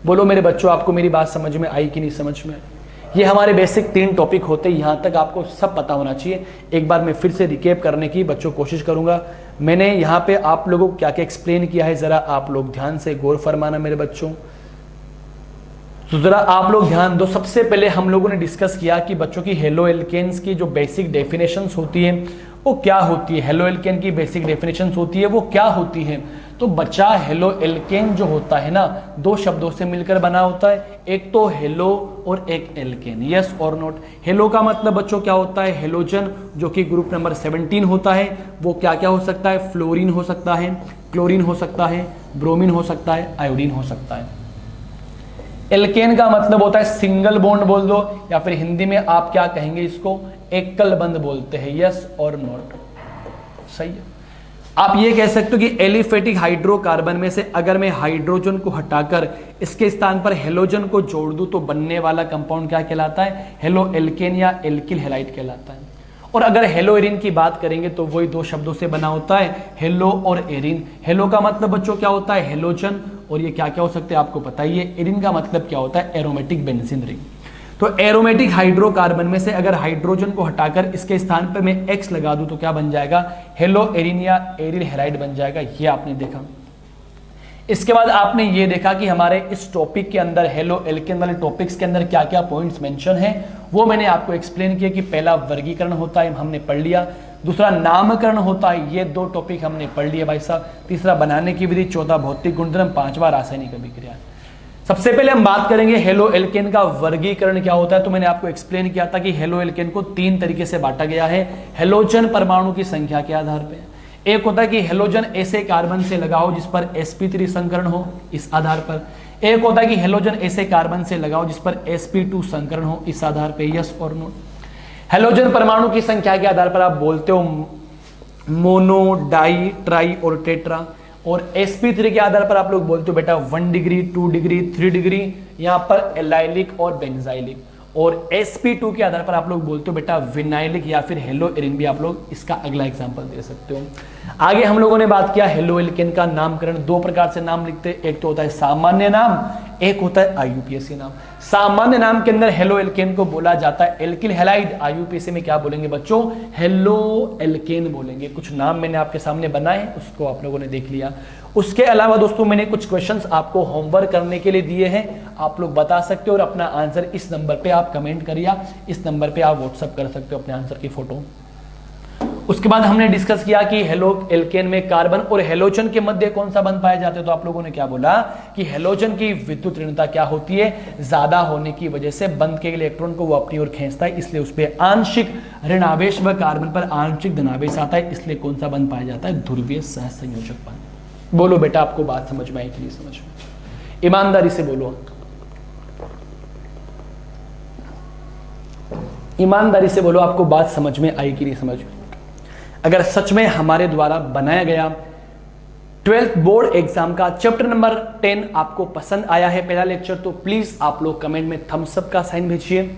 बोलो मेरे बच्चों, आपको मेरी बात समझ में आई कि नहीं समझ में? ये हमारे बेसिक 3 टॉपिक होते हैं, यहाँ तक आपको सब पता होना चाहिए। एक बार मैं फिर से रिकेप करने की बच्चों कोशिश करूंगा। मैंने यहाँ पे आप लोगों को क्या क्या एक्सप्लेन किया है, जरा आप लोग ध्यान से गौर फरमाना मेरे बच्चों। तो जरा आप लोग ध्यान दो। सबसे पहले हम लोगों ने डिस्कस किया कि बच्चों की हेलो एल्केन्स की जो बेसिक डेफिनेशंस होती है वो क्या होती है। हेलो एल्केन की बेसिक डेफिनेशंस होती है वो क्या होती है। तो बच्चा हेलो एल्केन जो होता है ना, 2 शब्दों से मिलकर बना होता है, एक तो हेलो और एक एल्केन। यस और नोट। हेलो का मतलब बच्चों क्या होता है, हेलोजन जो कि ग्रुप नंबर 17 होता है, वो क्या क्या हो सकता है, फ्लोरीन हो सकता है, क्लोरीन हो सकता है, ब्रोमीन हो सकता है, आयोडीन हो सकता है। एल्केन का मतलब होता है सिंगल बॉन्ड बोल दो, या फिर हिंदी में आप क्या कहेंगे इसको, एकल बंध बोलते हैं। यस और नोट, सही है। आप ये कह सकते हो कि एलिफेटिक हाइड्रोकार्बन में से अगर मैं हाइड्रोजन को हटाकर इसके स्थान पर हेलोजन को जोड़ दूं तो बनने वाला कंपाउंड क्या कहलाता है, हेलो एल्केन या एल्किल हैलाइड कहलाता है। और अगर हेलो एरिन की बात करेंगे तो वही 2 शब्दों से बना होता है, हेलो और एरिन। हेलो का मतलब बच्चों क्या होता है, हेलोजन, और ये क्या क्या हो सकते हैं आपको पता ही है। एरिन का मतलब क्या होता है, एरोमेटिक बेंजीन रिंग। तो एरोमेटिक हाइड्रोकार्बन में से अगर हाइड्रोजन को हटाकर इसके स्थान पर मैं X लगा दूं तो क्या बन जाएगा, हेलो एरिन या एरिल हैलाइड बन जाएगा। ये आपने देखा। इसके बाद आपने ये देखा कि हमारे इस टॉपिक के अंदर हेलो एल्केन वाले टॉपिक्स के अंदर क्या क्या पॉइंट्स मेंशन है, वो मैंने आपको एक्सप्लेन किया कि पहला वर्गीकरण होता है, हमने पढ़ लिया। दूसरा नामकरण होता है, ये 2 टॉपिक हमने पढ़ लिया भाई साहब। तीसरा बनाने की विधि, चौथा भौतिक गुणधर्म, 5वां रासायनिक अभिक्रिया। सबसे पहले हम बात करेंगे हेलो एल्केन का वर्गीकरण क्या होता है। तो मैंने आपको एक्सप्लेन किया था कि हेलो एल्केन को 3 तरीके से बांटा गया है, हेलोजन परमाणु की संख्या के आधार पर। एक होता है कि हेलोजन ऐसे कार्बन से लगाओ जिस पर sp3 संकरण हो, इस आधार पर। एक होता है कि हेलोजन ऐसे कार्बन से लगाओ जिस पर sp2 संकरण हो, इस आधार पर। यस और नो। हेलोजन परमाणु की संख्या के आधार पर आप बोलते हो मोनो, डाई, ट्राई और टेट्रा। और sp3 के आधार पर आप लोग बोलते हो बेटा 1 डिग्री, 2 डिग्री, 3 डिग्री, यहां पर एलाइलिक और बेंजाइलिक। और sp2 के आधार पर आप लोग बोलते हो बेटा विनाइलिक या फिर हेलो एरिन भी आप लोग इसका अगला एग्जांपल दे सकते हो। आगे हम लोगों ने बात किया हेलो एल्केन का नामकरण। 2 प्रकार से नाम लिखते हैं, एक तो होता है सामान्य नाम, एक होता है IUPAC नाम। सामान्य नाम के अंदर हेलो एल्केन को बोला जाता है एल्किल हैलाइड। IUPAC में क्या बोलेंगे बच्चों, हेलो एल्केन बोलेंगे। कुछ नाम मैंने आपके सामने बनाए, उसको आप लोगों ने देख लिया। उसके अलावा दोस्तों मैंने कुछ क्वेश्चंस आपको होमवर्क करने के लिए दिए हैं, आप लोग बता सकते हो और अपना आंसर इस नंबर पे आप कमेंट करिए, इस नंबर पे आप व्हाट्सअप कर सकते हो अपने आंसर की फोटो। उसके बाद हमने डिस्कस किया कि हेलो एल्केन में कार्बन और हेलोजन के मध्य कौन सा बंध पाए जाते हैं। तो आप लोगों ने क्या बोला कि हेलोजन की विद्युत ऋणता क्या होती है, ज्यादा होने की वजह से बंध के इलेक्ट्रॉन को वो अपनी ओर खींचता है, इसलिए उस पर आंशिक ऋणावेश व कार्बन पर आंशिक धनावेश आता है, इसलिए कौन सा बंध पाया जाता है, ध्रुवीय सहसंयोजक बंध। बोलो बेटा आपको बात समझ में आई कि नहीं समझ में, ईमानदारी से बोलो, ईमानदारी से बोलो आपको बात समझ में आई कि नहीं समझ में। अगर सच में हमारे द्वारा बनाया गया 12th बोर्ड एग्जाम का चैप्टर नंबर 10 आपको पसंद आया है पहला लेक्चर, तो प्लीज आप लोग कमेंट में थम्स अप का साइन भेजिए।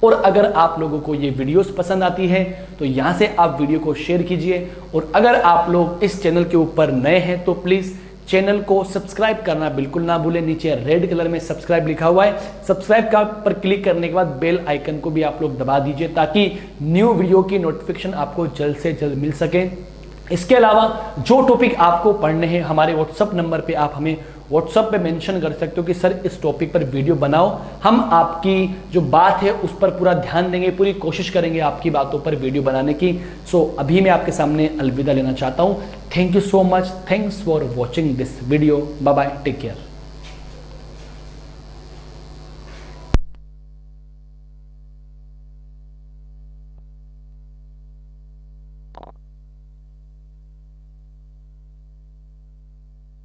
और अगर आप लोगों को ये वीडियोस पसंद आती है तो यहां से आप वीडियो को शेयर कीजिए। और अगर आप लोग इस चैनल के ऊपर नए हैं तो प्लीज चैनल को सब्सक्राइब करना बिल्कुल ना भूलें। नीचे रेड कलर में सब्सक्राइब लिखा हुआ है, सब्सक्राइब का पर क्लिक करने के बाद बेल आइकन को भी आप लोग दबा दीजिए ताकि न्यू वीडियो की नोटिफिकेशन आपको जल्द से जल्द मिल सके। इसके अलावा जो टॉपिक आपको पढ़ने हैं हमारे व्हाट्सएप नंबर पे आप हमें व्हाट्सएप पे मेंशन कर सकते हो कि सर इस टॉपिक पर वीडियो बनाओ, हम आपकी जो बात है उस पर पूरा ध्यान देंगे, पूरी कोशिश करेंगे आपकी बातों पर वीडियो बनाने की। सो अभी मैं आपके सामने अलविदा लेना चाहता हूं। Thank you so much, thanks for watching this video, bye bye, take care.